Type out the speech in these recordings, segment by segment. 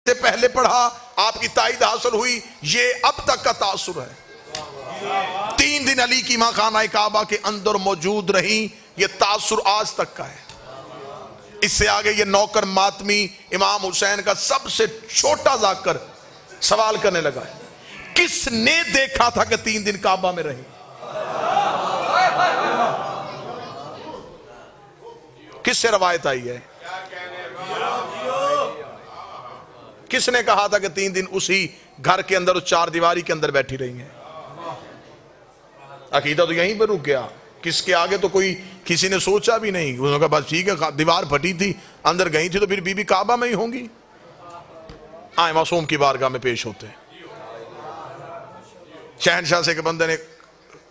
से पहले पढ़ा, आपकी ताईद हासिल हुई, ये अब तक का तासुर है। 3 दिन अली की मां खाना काबा के अंदर मौजूद रही, ये तासुर आज तक का है। इससे आगे ये नौकर मातमी इमाम हुसैन का सबसे छोटा जाकर सवाल करने लगा, किसने देखा था कि 3 दिन काबा में रही? किससे रवायत आई है? किसने कहा था कि 3 दिन उसी घर के अंदर, उस 4 दीवारी के अंदर बैठी रही हैं? अकीदा तो यहीं पर रुक गया, किसके आगे तो कोई किसी ने सोचा भी नहीं। उन्होंने कहा बस ठीक है, दीवार फटी थी, अंदर गई थी, तो फिर बीबी काबा में ही होंगी। आए मासूम की बारगाह में पेश होते हैं। शहनशाह से के बंदे ने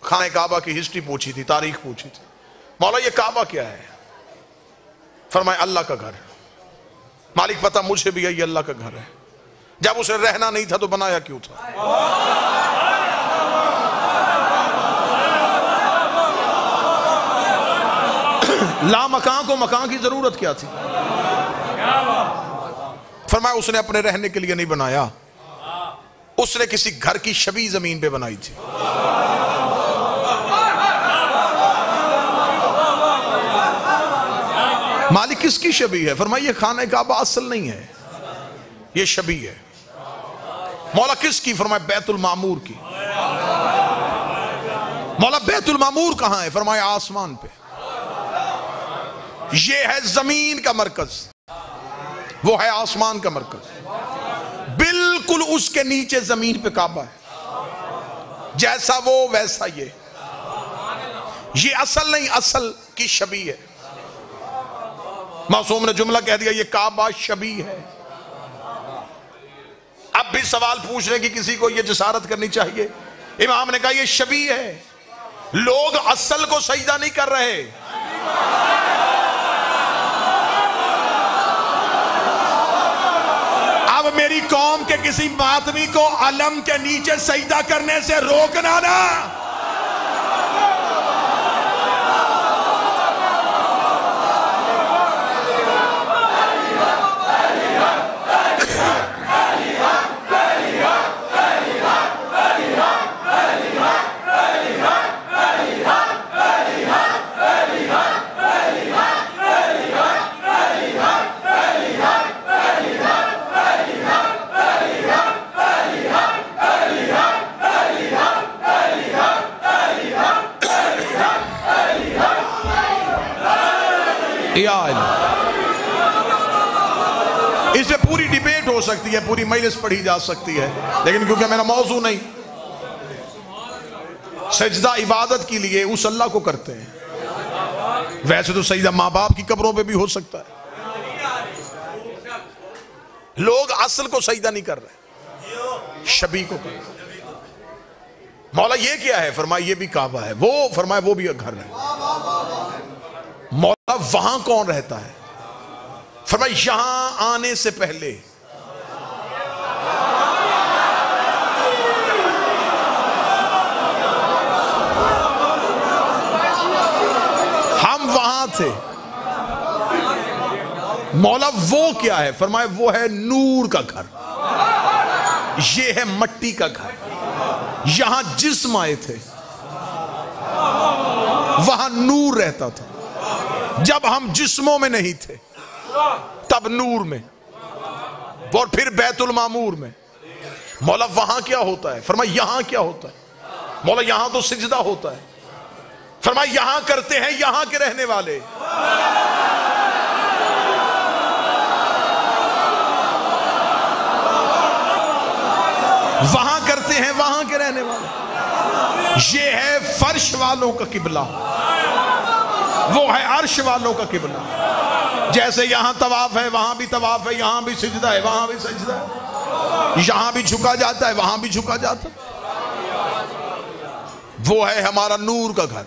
खाने काबा की हिस्ट्री पूछी थी, तारीख पूछी थी, मौला ये काबा क्या है? फरमाया अल्लाह का घर। मालिक पता मुझे भी है, ये अल्लाह का घर है। जब उसे रहना नहीं था तो बनाया क्यों था? ला मकान को मकान की जरूरत क्या थी? फरमाया उसने अपने रहने के लिए नहीं बनाया, उसने किसी घर की छवि जमीन पे बनाई थी। मालिक किसकी छवि है? फरमाया ये खाने काबा असल नहीं है, ये छवि है। मौला किसकी? फरमाया बैतुल मामूर की। मौला बैतुल मामूर कहां है? फरमाया आसमान पे। ये है जमीन का मरकज, वो है आसमान का मरकज। बिल्कुल उसके नीचे जमीन पे काबा है, जैसा वो वैसा ये असल नहीं, असल की छवि है। मासूम ने जुमला कह दिया, ये काबा छवि है। अब भी सवाल पूछने की किसी को ये जसारत करनी चाहिए। इमाम ने कहा ये छवि है, लोग असल को सजदा नहीं कर रहे। अब मेरी कौम के किसी मातमी को अलम के नीचे सजदा करने से रोकना ना। इस पे पूरी डिबेट हो सकती है, पूरी मजलिस पढ़ी जा सकती है, लेकिन क्योंकि मेरा मौजू नहीं। सजदा इबादत के लिए उस अल्लाह को करते हैं। वैसे तो सजदा माँ बाप की कब्रों पे भी हो सकता है। लोग असल को सजदा नहीं कर रहे, शबी को कर रहे। मौला ये क्या है? फरमाया ये भी काबा है। वो फरमाया वो भी घर है। मौला वहां कौन रहता है? फरमाया यहां आने से पहले हम वहां थे। मौला वो क्या है? फरमाया वो है नूर का घर, ये है मट्टी का घर। यहां जिस्म आए थे, वहां नूर रहता था। जब हम जिस्मों में नहीं थे तब नूर में, और फिर बैतुल मामूर में। मौला वहां क्या होता है? फरमाया यहां क्या होता है? मौला यहां तो सिजदा होता है। फरमाया यहां करते हैं यहां के रहने वाले। वहां करते हैं वहां के रहने वाले। ये है फर्श वालों का किबला, वो है अर्श वालों का किबला। जैसे यहां तवाफ है वहां भी तवाफ है, यहां भी सिजदा है वहां भी सिजदा है, यहां भी झुका जाता है वहां भी झुका जाता है। वो है हमारा नूर का घर।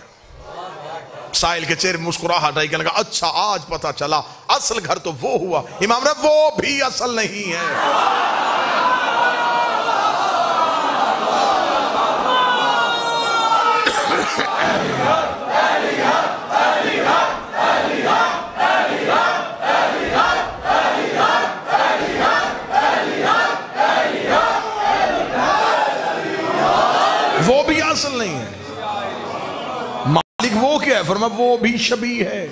साहिल के चेहरे मुस्कुराहट आई, कहने लगा अच्छा आज पता चला असल घर तो वो हुआ। इमाम ने वो भी असल नहीं है। फरमाया वो भी शबी है।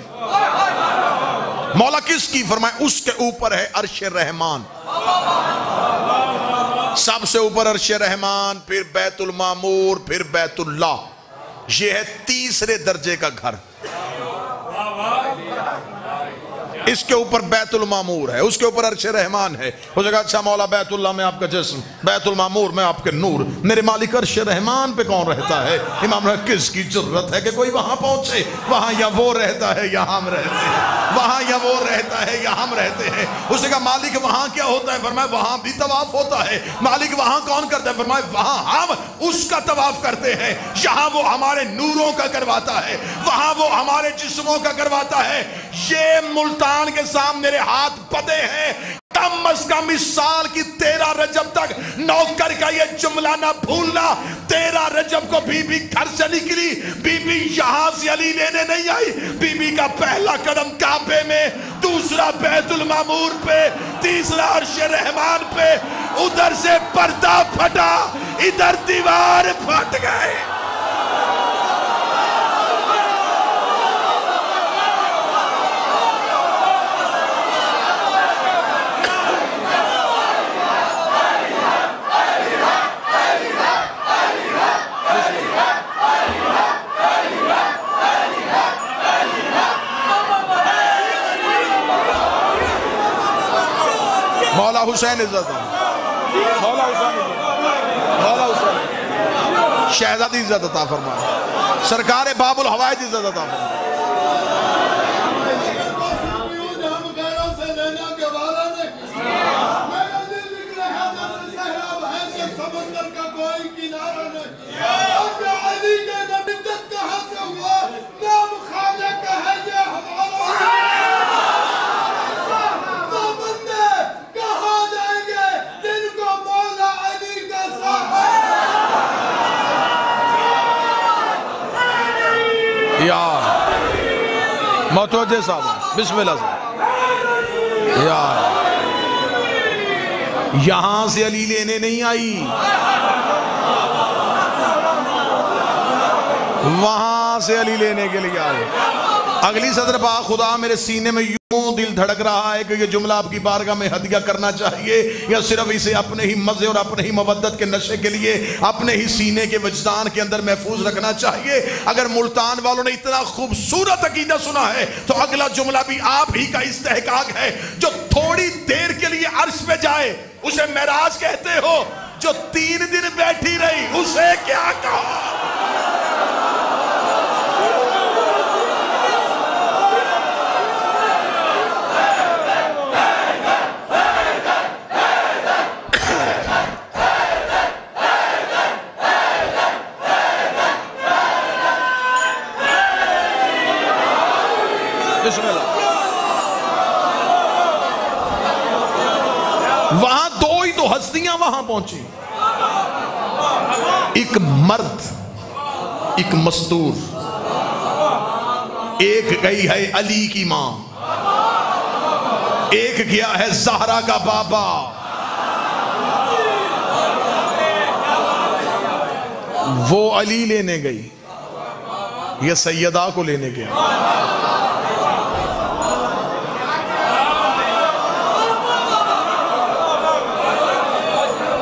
मौला किसकी? फरमाया उसके ऊपर है अर्श रहमान, सबसे ऊपर अर्श रहमान, फिर बैतुल मामूर, फिर बैतुल्ला। ये है तीसरे दर्जे का घर। इसके ऊपर बैतुल मामूर है, उसके ऊपर अर्श रहमान है। हो जाएगा अच्छा मौला बैतुल्ला में आपका जिस्म, बैतुल मामूर में आपके नूर, मेरे मालिक अर्श रहमान पे कौन रहता है? इमाम किसकी जरूरत है कि कोई वहां पहुंचे? वहां या वो रहता है या हम रहते हैं, वहां या वो रहता है या हम रहते हैं। उसने कहा मालिक वहां क्या होता है? फरमाया वहां भी तवाफ होता है। मालिक वहां कौन करता है? फरमाया वहां हम उसका तवाफ करते हैं। यहाँ वो हमारे नूरों का करवाता है, वहां वो हमारे जिस्मों का करवाता है। ये मुल्तान के सामने मेरे हाथ बंधे हैं। कम अज कम इस साल की 13 रजब तक नौकर का ये जुमला ना भूलना। 13 रजब को बीबी घर से निकली, बीबी यहां से अली लेने नहीं आई। बीबी का पहला कदम काबे में, दूसरा बैतुल मामूर पे, तीसरा अर्श रहमान पे। उधर से पर्दा फटा, इधर दीवार फट गए। मौला हुसैन इज्जत, मौला हुसैन, मौला हुसैन शहजादी इज्जत अता फरमाए, सरकार बाबुल हवाइज इज्जत अता फरमाए। मतवज्जे साहब बिस्मिल्लाह साहब, यार यहां से अली लेने नहीं आई, वहां से अली लेने के लिए आए। अगली सदर पा खुदा मेरे सीने में यूं दिल धड़क रहा है कि ये जुमला आपकी बारगाह में हदिया करना चाहिए, या सिर्फ इसे अपने ही मजे और अपने ही मवद्दत के नशे के लिए अपने ही सीने के वजदान के अंदर महफूज रखना चाहिए। अगर मुल्तान वालों ने इतना खूबसूरत अकीदा सुना है तो अगला जुमला भी आप ही का इस्तेहकाक है। जो थोड़ी देर के लिए अर्श पे जाए उसे मेराज कहते हो, जो 3 दिन बैठी रही उसे क्या कहा? वहां 2 ही तो हस्तियां वहां पहुंची, एक मर्द, एक मस्तूर। एक गई है अली की मां, एक गया है ज़हरा का बाबा। वो अली लेने गई, ये सैयदा को लेने गया।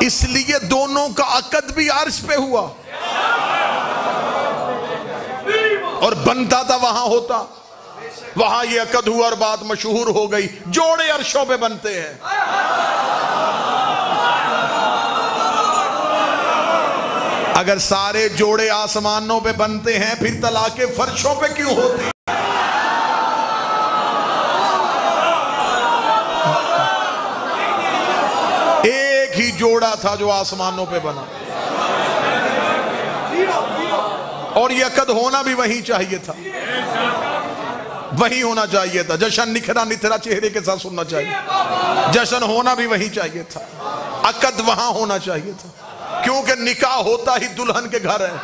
इसलिए दोनों का अकद भी अर्श पे हुआ, और बनता था वहां होता, वहां ये अकद हुआ और बात मशहूर हो गई। जोड़े अर्शों पे बनते हैं। अगर सारे जोड़े आसमानों पे बनते हैं फिर तलाके फर्शों पे क्यों होती है? ही जोड़ा था जो आसमानों पे बना, और ये अकद होना भी वहीं चाहिए था, वहीं होना चाहिए था। जश्न निखरा निथरा चेहरे के साथ सुनना चाहिए, जश्न होना भी वहीं चाहिए था, अकद वहां होना चाहिए था, क्योंकि निकाह होता ही दुल्हन के घर है।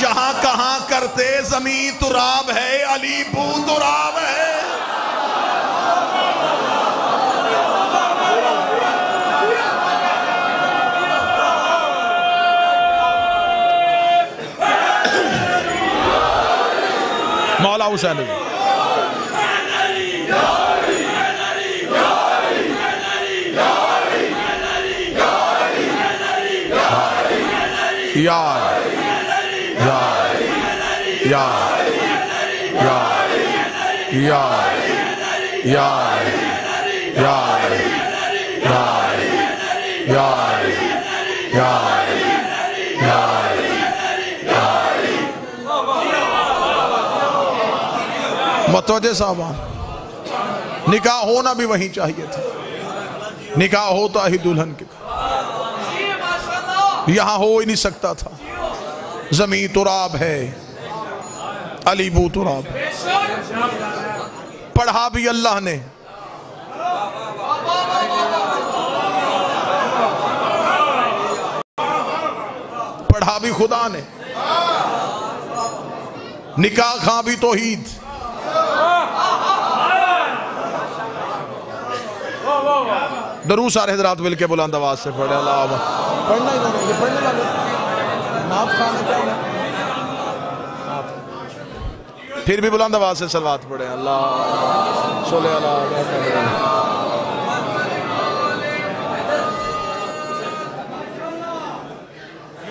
यहां कहां करते जमीन तुराब है, अली बू तुराब है। करबला हुसैन। यार यार यार यार यार यार यार यार यार यार यार मतवजे साहबा, निकाह होना भी वहीं चाहिए था। निकाह होता ही दुल्हन के, यहां हो ही नहीं सकता था। जमीन तुराब है, अलीबू तुराब। पढ़ा भी अल्लाह ने, पढ़ा भी खुदा ने। निकाह खां भी तौहीद। दरूद सारे हजरात मिल के बुलंद आवाज से पढ़े। अल्लाह पढ़ना ही नहीं, पढ़ने वाले नाप खान फिर भी बुलंद आवाज से सलवात पढ़े। अल्लाह सोले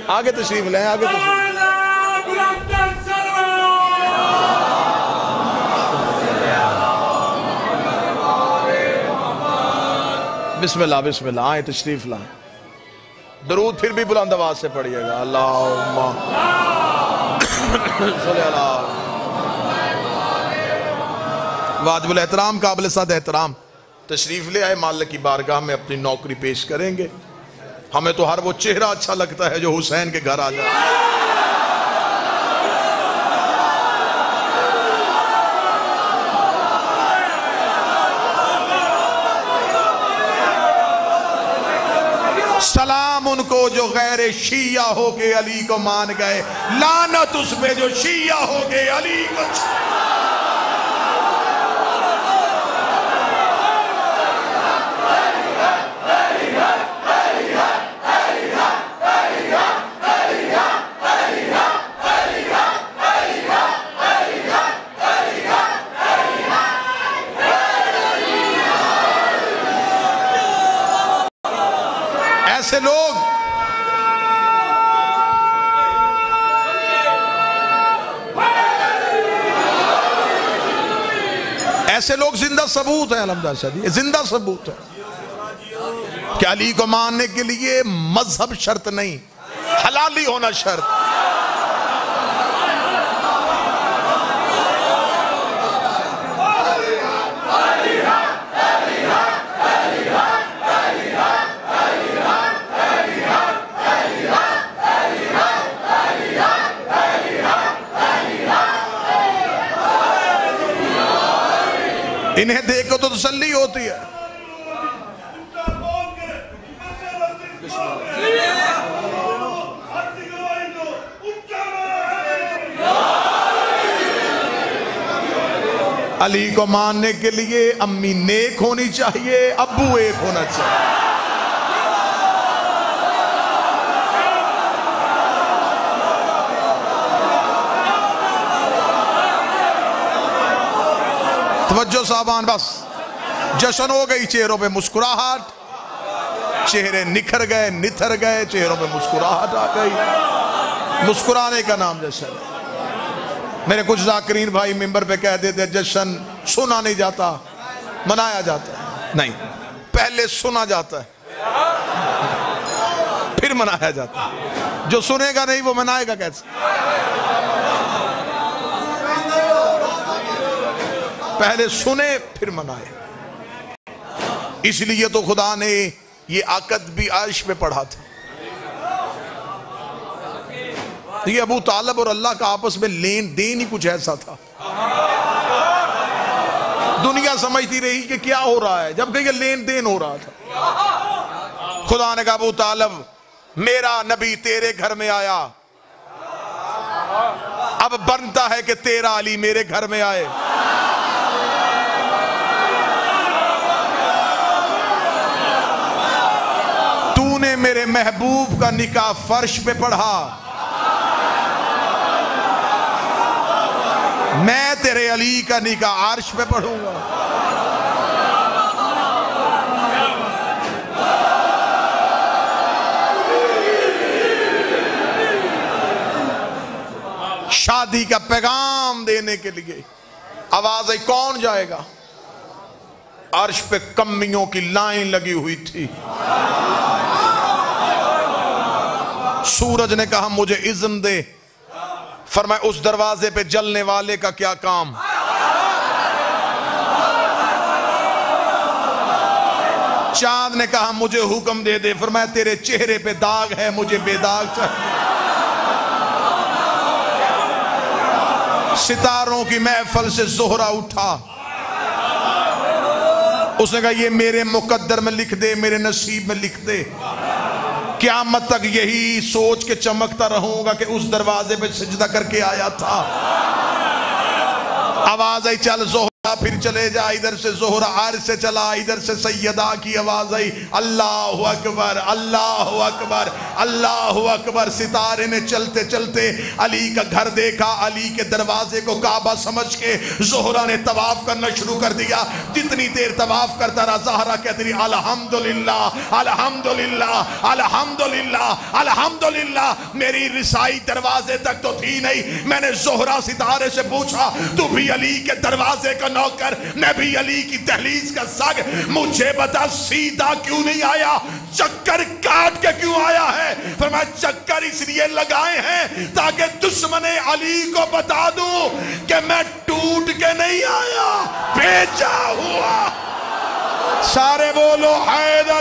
आगे तशरीफ लें, आगे बिस्मिल्लाह बिस्मिल्लाह, आए तशरीफ लाएं। दरूद फिर भी बुलंद आवाज से पढ़िएगा। अल्लाहुम्मा वाजिबुल एहतराम काबिल सद एहतराम तशरीफ ले आए, मालिक की बारगाह में अपनी नौकरी पेश करेंगे। हमें तो हर वो चेहरा अच्छा लगता है जो हुसैन के घर आ जाए। सलाम उनको जो गैर शिया हो के अली को मान गए, लानत उस पे जो शिया हो के अली को। ऐसे लोग जिंदा सबूत है। अल्हम्दुलिल्लाह जिंदा सबूत है कि अली को मानने के लिए मजहब शर्त नहीं, हलाली होना शर्त। इन्हें देखो तो तसल्ली होती है। अली को मानने के लिए अम्मी नेक होनी चाहिए, अब्बू एक होना चाहिए। तवज्जो साहबान, बस जश्न हो गई, चेहरों पे मुस्कुराहट, चेहरे निखर गए, निथर गए, चेहरों पे मुस्कुराहट आ गई। मुस्कुराने का नाम जश्न। मेरे कुछ जाकिरीन भाई मिंबर पे कह देते जश्न सुना नहीं जाता, मनाया जाता है। नहीं, पहले सुना जाता है फिर मनाया जाता है। जो सुनेगा नहीं वो मनाएगा कैसे? पहले सुने फिर मनाए। इसलिए तो खुदा ने ये आकद भी अर्श पे पढ़ा था। ये अबू तालिब और अल्लाह का आपस में लेन देन ही कुछ ऐसा था। दुनिया समझती रही कि क्या हो रहा है, जबकि ये लेन देन हो रहा था। खुदा ने कहा अबू तालिब मेरा नबी तेरे घर में आया, अब बनता है कि तेरा अली मेरे घर में आए। तूने मेरे महबूब का निकाह फर्श पे पढ़ा, मैं तेरे अली का निकाह अर्श पे पढ़ूंगा। शादी का पैगाम देने के लिए आवाज आई, कौन जाएगा? अर्श पे कम्मियों की लाइन लगी हुई थी। सूरज ने कहा मुझे इज़्न दे। फरमाया उस दरवाजे पे जलने वाले का क्या काम? चांद ने कहा मुझे हुक्म दे दे। फरमाया तेरे चेहरे पे दाग है, मुझे बेदाग चाहिए। सितारों की महफल से जोहरा उठा, उसने कहा ये मेरे मुकद्दर में लिख दे, मेरे नसीब में लिख दे। क़यामत तक यही सोच के चमकता रहूंगा कि उस दरवाजे पे सजदा करके आया था। आवाज आई चल जोहरा, फिर चले जा। इधर से जोहरा आर से चला, इधर से सैयदा की आवाज आई, अल्लाहु अकबर, अल्लाहु अकबर, अल्लाहु अकबर। सितारे ने चलते चलते अली का घर देखा, अली के दरवाजे को काबा समझ के जोहरा ने तवाफ करना शुरू कर दिया। जितनी देर तवाफ करता रहा, ज़हरा कहती रही अल्हम्दुलिल्लाह अल्हम्दुलिल्लाह अल्हम्दुलिल्लाह अल्हम्दुलिल्लाह। मेरी रिसाई दरवाजे तक तो थी नहीं। मैंने जोहरा सितारे से पूछा, तू भी अली के दरवाजे का नौकर, मैं भी अली की दहलीज का सग, मुझे बता सीधा क्यों नहीं आया, चक्कर काट के क्यों आया है? फरमाया चक्कर इसलिए लगाए हैं ताकि दुश्मने अली को बता दूं कि मैं टूट के नहीं आया, भेजा हुआ। सारे बोलो हैदर।